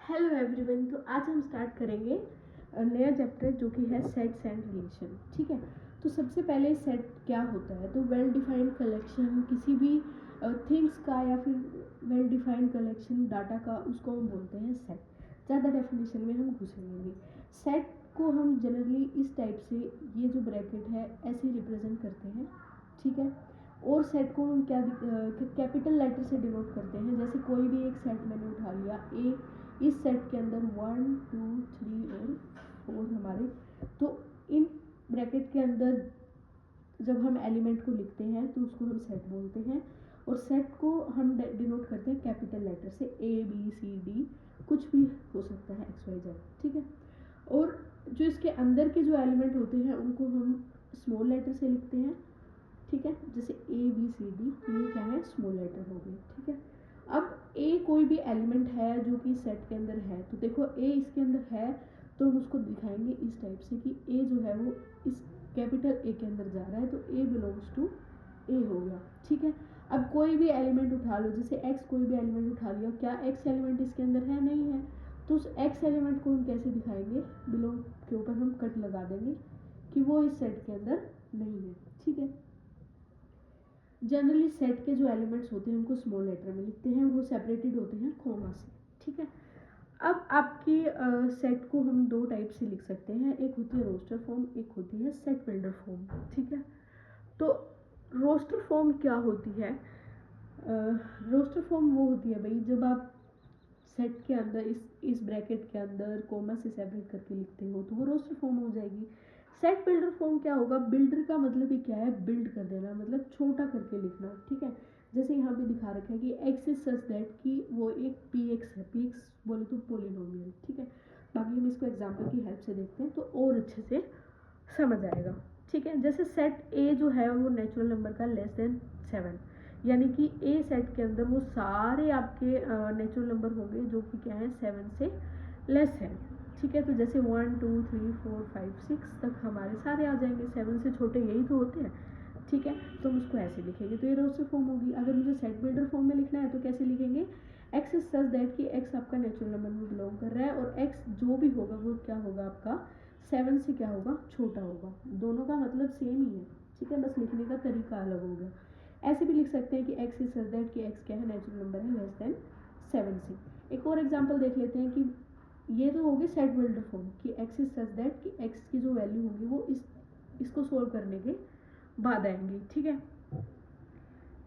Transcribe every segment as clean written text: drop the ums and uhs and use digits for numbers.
Hello everyone. तो आज हम स्टार्ट करेंगे नया चैप्टर जो कि है सेट्स एंड रिलेशन। ठीक है, तो सबसे पहले सेट क्या होता है। तो वेल डिफाइंड कलेक्शन किसी भी थिंग्स का या फिर वेल डिफाइंड कलेक्शन डाटा का, उसको हम बोलते हैं सेट। ज़्यादा डेफिनेशन में हम घुसेंगे नहीं। सेट को हम जनरली इस टाइप से, ये जो ब्रैकेट है ऐसे रिप्रेजेंट करते हैं। ठीक है, और सेट को हम क्या कैपिटल लेटर से डिनोट करते हैं। जैसे कोई भी एक सेट मैंने उठा लिया ए, इस सेट के अंदर 1 2 3 और 4 हमारे, तो इन ब्रैकेट के अंदर जब हम एलिमेंट को लिखते हैं तो उसको हम सेट बोलते हैं। और सेट को हम डिनोट करते हैं कैपिटल लेटर से, ए बी सी डी, कुछ भी हो सकता है, एक्स वाई जेड। ठीक है, और जो इसके अंदर के जो एलिमेंट होते हैं उनको हम स्मॉल लेटर से लिखते हैं। ठीक है, जैसे ए बी सी डी, ये क्या है, स्मॉल लेटर हो गई। ठीक है, अब ए कोई भी एलिमेंट है जो कि सेट के अंदर है, तो देखो ए इसके अंदर है तो हम उसको दिखाएंगे इस टाइप से कि ए जो है वो इस कैपिटल ए के अंदर जा रहा है, तो ए बिलोंग्स टू ए हो गया। ठीक है, अब कोई भी एलिमेंट उठा लो, जैसे एक्स, कोई भी एलिमेंट उठा लिया, क्या एक्स एलिमेंट इसके अंदर है, नहीं है, तो उस एक्स एलिमेंट को हम कैसे दिखाएंगे, बिलोंग के ऊपर हम कट लगा देंगे कि वो इस सेट के अंदर नहीं है। ठीक है, जनरली सेट के जो एलिमेंट्स होते हैं उनको स्मॉल लेटर में लिखते हैं, वो सेपरेटेड होते हैं कॉमा से। ठीक है, अब आपकी सेट को हम दो टाइप से लिख सकते हैं, एक होती है रोस्टर फॉर्म, एक होती है सेट बिल्डर फॉर्म। ठीक है, तो रोस्टर फॉर्म क्या होती है, रोस्टर फॉर्म वो होती है भाई जब आप सेट के अंदर इस ब्रैकेट के अंदर कॉमा से सेपरेट करके लिखते हो तो वो रोस्टर फॉर्म हो जाएगी। सेट बिल्डर फॉर्म क्या होगा, बिल्डर का मतलब ही क्या है, बिल्ड कर देना, मतलब छोटा करके लिखना। ठीक है, जैसे यहाँ पे दिखा रखा है कि एक्स इज सच दैट कि वो एक पी एक्स है, पी एक्स बोले तो पोलिनोमियल। ठीक है, बाकी हम इसको एग्जाम्पल की हेल्प से देखते हैं तो और अच्छे से समझ आएगा। ठीक है, जैसे सेट ए जो है वो नेचुरल नंबर का लेस देन 7, यानी कि ए सेट के अंदर वो सारे आपके नेचुरल नंबर होंगे जो कि क्या है, 7 से लेस है। ठीक है, तो जैसे 1 2 3 4 5 6 तक हमारे सारे आ जाएंगे, 7 से छोटे यही तो होते हैं। ठीक है, तो हम उसको ऐसे लिखेंगे, तो ये रोस्टर फॉर्म होगी। अगर मुझे सेट बिल्डर फॉर्म में लिखना है तो कैसे लिखेंगे, एक्स इज सच दैट कि एक्स आपका नेचुरल नंबर में बिलोंग कर रहा है, और एक्स जो भी होगा वो क्या होगा आपका 7 से क्या होगा, छोटा होगा। दोनों का मतलब सेम ही है। ठीक है, बस लिखने का तरीका अलग हो गया। ऐसे भी लिख सकते हैं कि एक्स इज सच दैट कि एक्स क्या है, नेचुरल नंबर है लेस देन 7 से। एक और एग्जांपल देख लेते हैं कि ये तो होगी सेट बिल्डर फॉर्म कि एक्स इज सच दैट कि एक्स की जो वैल्यू होगी वो इसको सोल्व करने के बाद आएंगी। ठीक है,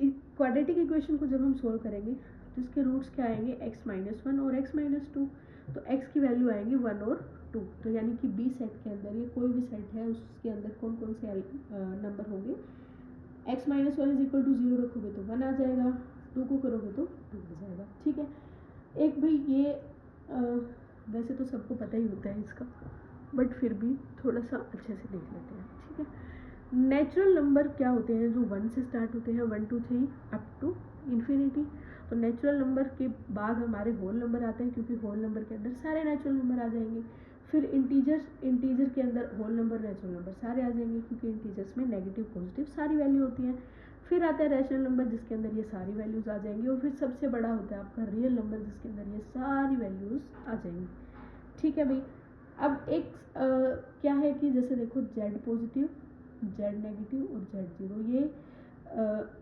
क्वाड्रेटिक इक्वेशन को जब हम सोल्व करेंगे तो इसके रूट्स क्या आएंगे, x माइनस 1 और x माइनस 2, तो x की वैल्यू आएंगी 1 और 2। तो यानी कि बी सेट के अंदर, ये कोई भी सेट है उसके अंदर कौन कौन से नंबर होंगे, x minus 1 is equal to 0 रखोगे तो 1 आ जाएगा, 2 को करोगे तो 2 आ जाएगा। ठीक है, एक भाई ये वैसे तो सबको पता ही होता है इसका, बट फिर भी थोड़ा सा अच्छे से देख लेते हैं। ठीक है, नेचुरल नंबर क्या होते हैं, जो 1 से स्टार्ट होते हैं, 1 2 3 अप टू इन्फिनिटी। तो नेचुरल नंबर के बाद हमारे होल नंबर आते हैं, क्योंकि होल नंबर के अंदर सारे नेचुरल नंबर आ जाएंगे। फिर इंटीजर के अंदर होल नंबर नेचुरल नंबर सारे आ जाएंगे, क्योंकि इंटीजर्स में नेगेटिव पॉजिटिव सारी वैल्यू होती हैं। फिर आता है रैशनल नंबर जिसके अंदर ये सारी वैल्यूज़ आ जाएंगी, और फिर सबसे बड़ा होता है आपका रियल नंबर जिसके अंदर ये सारी वैल्यूज़ आ जाएंगी। ठीक है भाई, अब एक क्या है कि जैसे देखो जेड पॉजिटिव, जेड नेगेटिव और जेड जीरो, ये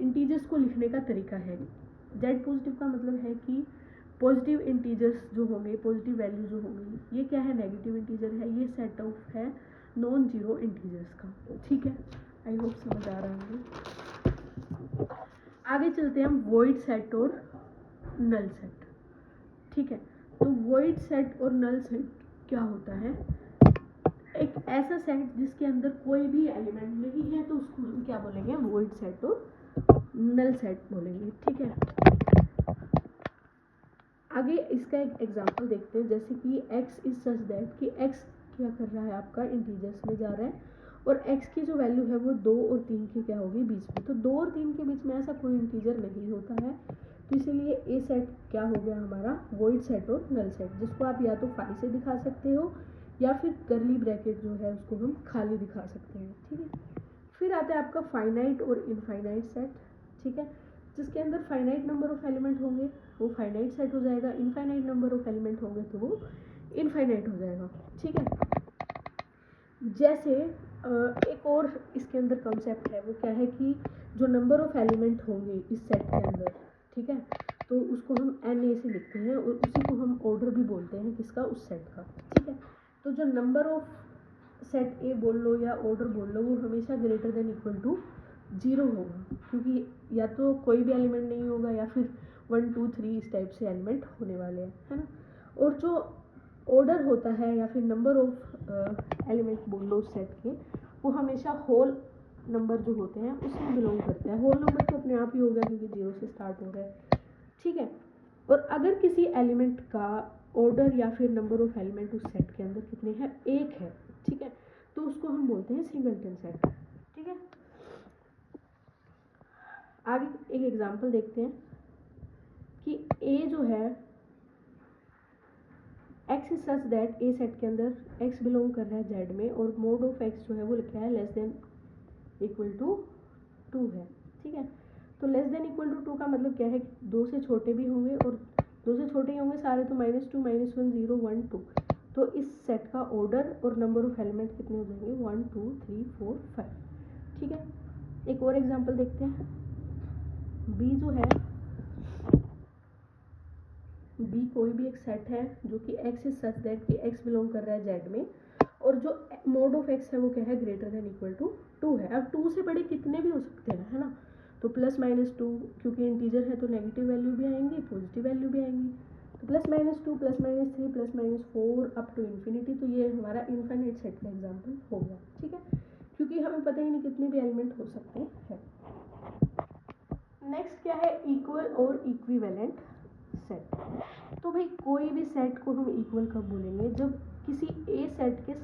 इंटीजर्स को लिखने का तरीका है। जेड पॉजिटिव का मतलब है कि पॉजिटिव इंटीजर्स जो होंगे, पॉजिटिव वैल्यू जो होंगी, ये क्या है, नेगेटिव इंटीजर है, ये सेट ऑफ है नॉन जीरो इंटीजर्स का। ठीक है, आई होप समझ आ रहा है। आगे चलते हैं हम वॉइड सेट और नल सेट। ठीक है, तो वॉइड सेट और नल सेट क्या होता है, एक ऐसा सेट जिसके अंदर कोई भी एलिमेंट नहीं है तो उसको हम क्या बोलेंगे, वॉइड सेट और नल सेट बोलेंगे। ठीक है, आगे इसका एक एग्जांपल देखते हैं, जैसे कि x इज सच दैट कि x क्या कर रहा है, आपका इंटीजर्स में जा रहा है, और x की जो वैल्यू है वो 2 और 3 के क्या होगी, बीच में। तो 2 और 3 के बीच में ऐसा कोई इंटीजर नहीं होता है, तो इसीलिए ए सेट क्या हो गया हमारा, वॉइड सेट और नल सेट, जिसको आप या तो फाई से दिखा सकते हो या फिर करली ब्रैकेट जो है उसको हम खाली दिखा सकते हैं। ठीक है, फिर आता है आपका फाइनाइट और इनफाइनाइट सेट। ठीक है, जिसके अंदर फाइनाइट नंबर ऑफ एलिमेंट होंगे वो फाइनाइट सेट हो जाएगा, इनफाइनाइट नंबर ऑफ एलिमेंट होंगे तो वो इनफाइनाइट हो जाएगा। ठीक है, जैसे एक और इसके अंदर कॉन्सेप्ट है, वो क्या है कि जो नंबर ऑफ एलिमेंट होंगे इस सेट के अंदर, ठीक है, तो उसको हम NA से लिखते हैं और उसी को हम ऑर्डर भी बोलते हैं किसका, उस सेट का। ठीक है, तो जो नंबर ऑफ सेट ए बोल लो या ऑर्डर बोल लो, वो हमेशा ग्रेटर देन इक्वल टू 0 होगा, क्योंकि या तो कोई भी एलिमेंट नहीं होगा या फिर 1 2 3 इस टाइप से एलिमेंट होने वाले हैं, है ना। और जो ऑर्डर होता है या फिर नंबर ऑफ एलिमेंट बोल लो उस सेट के, वो हमेशा होल नंबर जो होते हैं उसमें बिलोंग करते हैं। होल नंबर तो अपने आप ही होगा क्योंकि 0 से स्टार्ट हो रहा है। ठीक है, और अगर किसी एलिमेंट का ऑर्डर या फिर नंबर ऑफ एलिमेंट उस सेट के अंदर कितने हैं, 1 है, ठीक है, तो उसको हम बोलते हैं सिंगलटन सेट। ठीक है, आगे एक एग्जांपल देखते हैं कि A जो है x is such that A set के अंदर x बिलोंग कर रहा है Z में, और मोड ऑफ x जो है वो लिखा है लेस देन इक्वल टू 2 है। ठीक है, तो लेस देन इक्वल टू 2 का मतलब क्या है कि 2 से छोटे भी होंगे, और 2 से छोटे ही होंगे सारे, तो -2 -1 0 1 2, तो इस सेट का ऑर्डर और नंबर ऑफ एलिमेंट कितने हो जाएंगे, 1 2 3 4 5। ठीक है, एक और एग्जांपल देखते हैं। B जो है, B कोई भी एक सेट है जो कि x इज सच दैट कि x बिलोंग कर रहा है Z में, और जो मोड ऑफ x है वो क्या है, ग्रेटर देन इक्वल टू 2 है। अब 2 से बड़े कितने भी हो सकते हैं, है ना, तो +-2, क्योंकि इंटीजर है तो नेगेटिव वैल्यू भी आएंगी, पॉजिटिव वैल्यू भी आएंगी, तो +-2 +-3 +-4 अप टू इन्फिनिटी। तो ये हमारा इनफाइनाइट सेट का एग्जांपल हो गया। ठीक है, क्योंकि हमें पता ही नहीं कितने भी एलिमेंट हो सकते हैं। नेक्स्ट क्या है, इक्वल और इक्विवेलेंट सेट। तो भाई कोई भी सेट को हम इक्वल कब बोलेंगे, जब किसी ए सेट के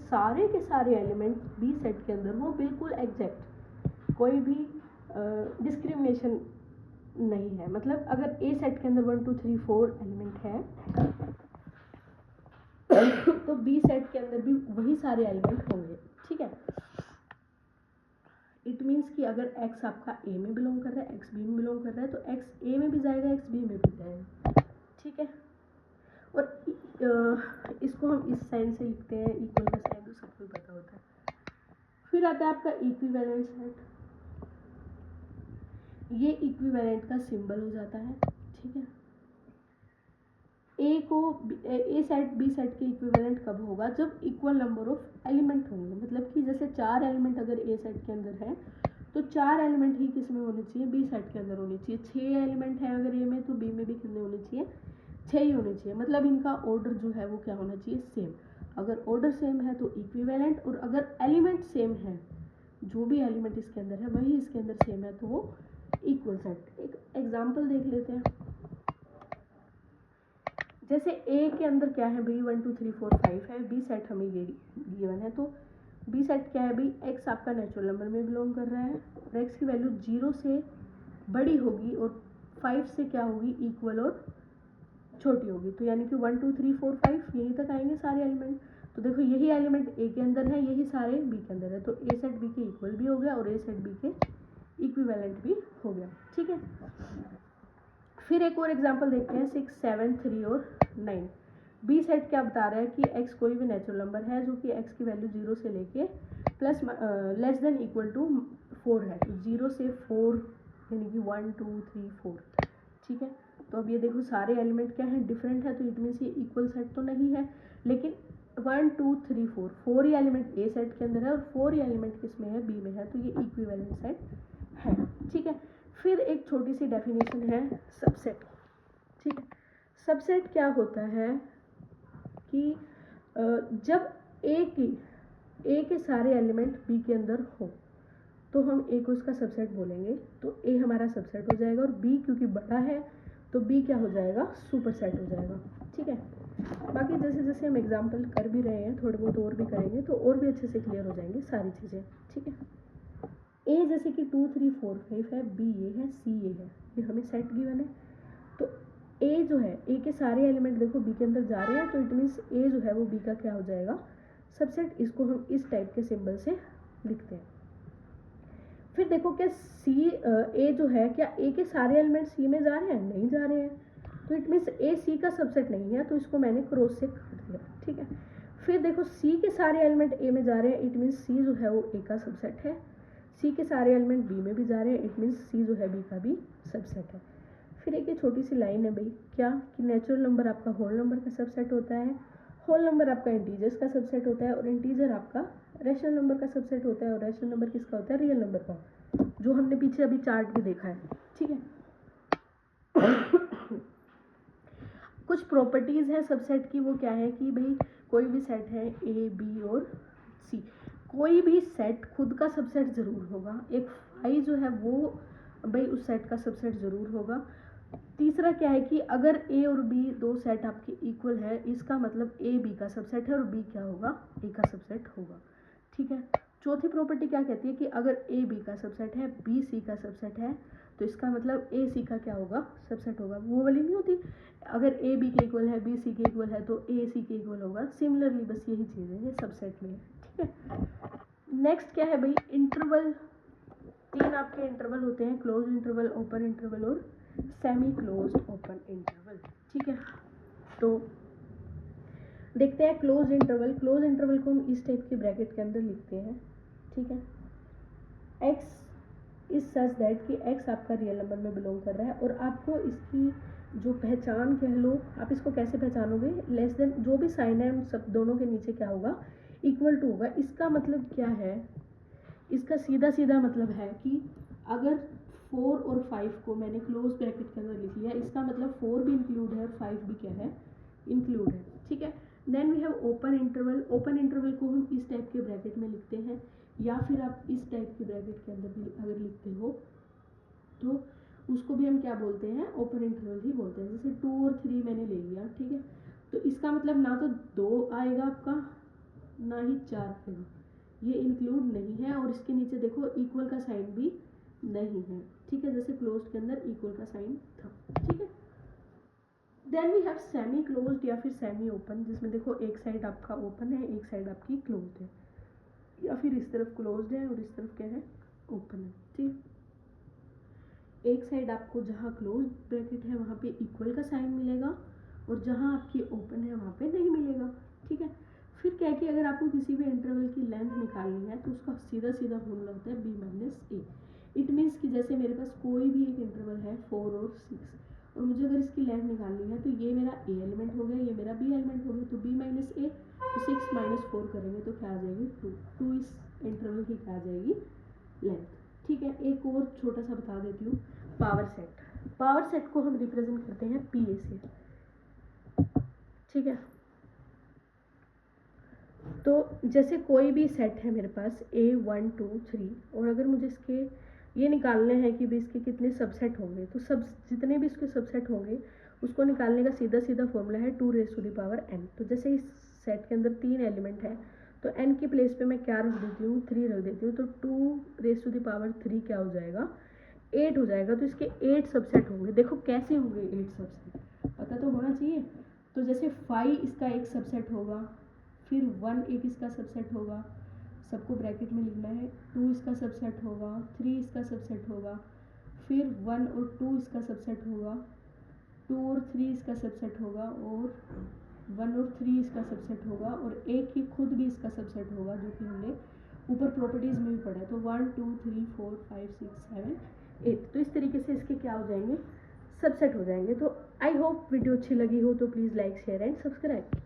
सारे एलिमेंट बी सेट के अंदर हो बिल्कुल एग्जैक्ट, कोई भी डिस्क्रिमिनेशन नहीं है। मतलब अगर ए सेट के अंदर 1 2 3 4 एलिमेंट है तो बी सेट के अंदर भी वही सारे एलिमेंट होंगे। ठीक है, इट मीन्स कि अगर x आपका a में बिलोंग कर रहा है, x b में बिलोंग कर रहा है, तो x a में भी जाएगा, x b में भी जाएगा। ठीक है, और इसको हम इस साइन से लिखते हैं, इक्वल का साइन तो सबको पता होता है। फिर आता है आपका इक्विवेलेंट सेट। ये इक्विवेलेंट का सिंबल हो जाता है। ठीक है, ए सेट बी सेट के इक्विवेलेंट कब होगा, जब इक्वल नंबर ऑफ एलिमेंट होंगे। मतलब कि जैसे 4 एलिमेंट अगर ए सेट के अंदर है, तो 4 एलिमेंट ही किस में होने चाहिए, बी सेट के अंदर होने चाहिए। 6 एलिमेंट है अगर ए में, तो बी में भी कितने होने चाहिए, 6 ही होने चाहिए। मतलब इनका ऑर्डर जो है वो क्या होना चाहिए, सेम। अगर ऑर्डर सेम है तो इक्विवेलेंट, और अगर एलिमेंट सेम है, जो भी एलिमेंट इसके अंदर है वही इसके अंदर सेम है, तो वो इक्वल सेट। एक एग्जाम्पल देख लेते हैं। जैसे ए के अंदर क्या है भाई, 1 2 3 4 5 है, बी सेट हमें ये गिवन है, तो बी सेट क्या है भाई, एक्स आपका नेचुरल नंबर में बिलोंग कर रहा है, और एक्स की वैल्यू 0 से बड़ी होगी और 5 से क्या होगी, इक्वल और छोटी होगी। तो यानी कि 1 2 3 4 5 यहीं तक आएंगे सारे एलिमेंट। तो देखो यही एलिमेंट ए के अंदर है, यही सारे बी के अंदर है, तो ए सेट बी के इक्वल भी हो गया और ए सेट बी के इक्विवेलेंट भी हो गया। ठीक है, फिर एक और एग्जांपल देखते हैं, 6 7 3 और 9। बी सेट क्या बता रहा है कि x कोई भी नेचुरल नंबर है जो कि x की वैल्यू 0 से लेके plus less than equal to 4 है, तो 0 से 4 यानी कि 1 2 3 4। ठीक है, तो अब ये देखो सारे एलिमेंट क्या है, डिफरेंट है, तो इट मीन्स ये इक्वल सेट तो नहीं है, लेकिन 1 2 3 4 4 ही एलिमेंट ए सेट के अंदर है और 4 ही एलिमेंट किस में है, बी में है, तो ये इक्विवेलेंट सेट है। ठीक है, फिर एक छोटी सी डेफिनेशन है सबसेट। ठीक है, सबसेट क्या होता है कि जब ए के सारे एलिमेंट बी के अंदर हो तो हम ए को उसका सबसेट बोलेंगे, तो ए हमारा सबसेट हो जाएगा, और बी क्योंकि बड़ा है तो बी क्या हो जाएगा, सुपरसेट हो जाएगा। ठीक है, बाकी जैसे जैसे हम एग्जांपल कर भी रहे हैं, थोड़े बहुत और भी करेंगे तो और भी अच्छे से क्लियर हो जाएंगी सारी चीज़ें। ठीक है, ए जैसे कि 2 3 4 5 है, बी ये है, सी ये है, ये हमें सेट गिवन है। तो ए जो है, ए के सारे एलिमेंट देखो बी के अंदर जा रहे हैं, तो इट मीन्स ए जो है वो बी का क्या हो जाएगा, सबसेट। इसको हम इस टाइप के सिंबल से लिखते हैं। फिर देखो क्या सी ए जो है, क्या ए के सारे एलिमेंट सी में जा रहे हैं, नहीं जा रहे हैं, तो इट मीन्स ए सी का सबसेट नहीं है, तो इसको मैंने क्रॉस से काट दिया, ठीक है। फिर देखो सी के सारे एलिमेंट ए में जा रहे हैं, इट मीन्स सी जो है वो ए का सबसेट है। सी के सारे एलिमेंट बी में भी जा रहे हैं, इट मीन्स सी जो है बी का भी सबसेट है। फिर एक ये छोटी सी लाइन है भाई, क्या कि नेचुरल नंबर आपका होल नंबर का सबसेट होता है, होल नंबर आपका इंटीजर्स का सबसेट होता है, और इंटीजर आपका रैशनल नंबर का सबसेट होता है, और रैशनल नंबर किसका होता है, रियल नंबर का, जो हमने पीछे अभी चार्ट भी देखा है, ठीक है। कुछ प्रॉपर्टीज है सबसेट की, वो क्या है कि भाई कोई भी सेट है ए बी और सी, कोई भी सेट खुद का सबसेट जरूर होगा। एक फाई जो है वो भाई उस सेट का सबसेट जरूर होगा। तीसरा क्या है कि अगर ए और बी दो सेट आपके इक्वल है, इसका मतलब ए बी का सबसेट है और बी क्या होगा, ए का सबसेट होगा, ठीक है। चौथी प्रॉपर्टी क्या कहती है कि अगर ए बी का सबसेट है, बी सी का सबसेट है, तो इसका मतलब ए सी का क्या होगा, सबसेट होगा। वो वाली नहीं होती, अगर ए बी के इक्वल है, बी सी के इक्वल है, तो ए सी के इक्वल होगा। सिमिलरली बस यही चीज़ है, ये सबसेट में है, ठीक है। नेक्स्ट क्या है भाई, इंटरवल। तीन आपके इंटरवल होते हैं, क्लोज इंटरवल, ओपन इंटरवल और सेमी क्लोज ओपन इंटरवल, ठीक है। तो देखते हैं क्लोज इंटरवल। क्लोज इंटरवल को हम इस टाइप के ब्रैकेट के अंदर लिखते हैं, ठीक है। x इज सच दैट कि x आपका रियल नंबर में बिलोंग कर रहा है, और आपको इसकी जो पहचान कह लो, आप इसको कैसे पहचानोगे, लेस देन जो भी साइन है उन सब दोनों के नीचे क्या होगा, इक्वल टू होगा। इसका मतलब क्या है, इसका सीधा सीधा मतलब है कि अगर 4 और 5 को मैंने क्लोज ब्रैकेट के अंदर लिख लिया, इसका मतलब 4 भी इंक्लूड है और 5 भी क्या है, इंक्लूड है, ठीक है। Then we have open interval. Open interval को हम इस टाइप के ब्रैकेट में लिखते हैं, या फिर आप इस टाइप के ब्रैकेट के अंदर भी अगर लिखते हो तो उसको भी हम क्या बोलते हैं, ओपन इंटरवल ही बोलते हैं। जैसे 2 और 3 मैंने ले लिया, ठीक है, तो इसका मतलब ना तो 2 आएगा आपका, ना ही 4 आएगा, ये इंक्लूड नहीं है। और इसके नीचे देखो इक्वल का साइन भी नहीं है, ठीक है, जैसे क्लोज्ड के अंदर इक्वल का साइन था, ठीक है। Then we have semi closed या फिर सेमी ओपन, जिसमें देखो एक साइड आपका ओपन है, एक साइड आपकी क्लोज्ड है, या फिर इस तरफ क्लोज्ड है और इस तरफ क्या है, ओपन है, ठीक। एक साइड आपको जहाँ क्लोज ब्रैकेट है वहाँ पे इक्वल का साइन मिलेगा, और जहाँ आपकी ओपन है वहाँ पे नहीं मिलेगा, ठीक है। फिर क्या है कि अगर आपको किसी भी इंटरवल की लेंथ निकालनी है, तो उसका सीधा सीधा फॉर्मूला होता है b minus A. It means कि जैसे मेरे पास कोई भी एक इंटरवल है 4 और 6, और मुझे अगर इसकी लेंथ निकालनी है, तो ये मेरा ए एलिमेंट हो गया, ये मेरा बी एलिमेंट हो गया, तो b माइनस ए, तो 6 माइनस 4 करेंगे तो क्या आ जाएगी, 2 इस इंटरवल की क्या आ जाएगी, लेंथ, ठीक है। एक और छोटा सा बता देती हूँ, पावर सेट। पावर सेट को हम रिप्रेजेंट करते हैं पी ए से, ठीक है। तो जैसे कोई भी सेट है मेरे पास A1 2 3, और अगर मुझे इसके ये निकालने हैं कि भी इसके कितने सबसेट होंगे, तो सब जितने भी इसके सबसेट होंगे उसको निकालने का सीधा सीधा फॉर्मूला है 2 raise to the power n। तो जैसे इस सेट के अंदर 3 एलिमेंट है, तो n की प्लेस पे मैं क्या रख देती हूँ, 3 रख देती हूँ, तो 2 रेज़ टू द पावर 3 क्या हो जाएगा, 8 हो जाएगा। तो इसके 8 सबसेट होंगे। देखो कैसे होंगे 8 सबसेट, पता तो होना चाहिए। तो जैसे 5 इसका एक सबसेट होगा, फिर 1 एक इसका सबसेट होगा, सबको ब्रैकेट में लिखना है, 2 इसका सबसेट होगा, 3 इसका सबसेट होगा, फिर 1 और 2 इसका सबसेट होगा, 2 और 3 इसका सबसेट होगा, और 1 और 3 इसका सबसेट होगा, और एक ही खुद भी इसका सबसेट होगा, जो कि हमने ऊपर प्रॉपर्टीज़ में भी पढ़ा है। तो 1 2 3 4 5 6 7 8, तो इस तरीके से इसके क्या हो जाएंगे, सबसेट हो जाएंगे। तो आई होप वीडियो अच्छी लगी हो, तो please like share and subscribe.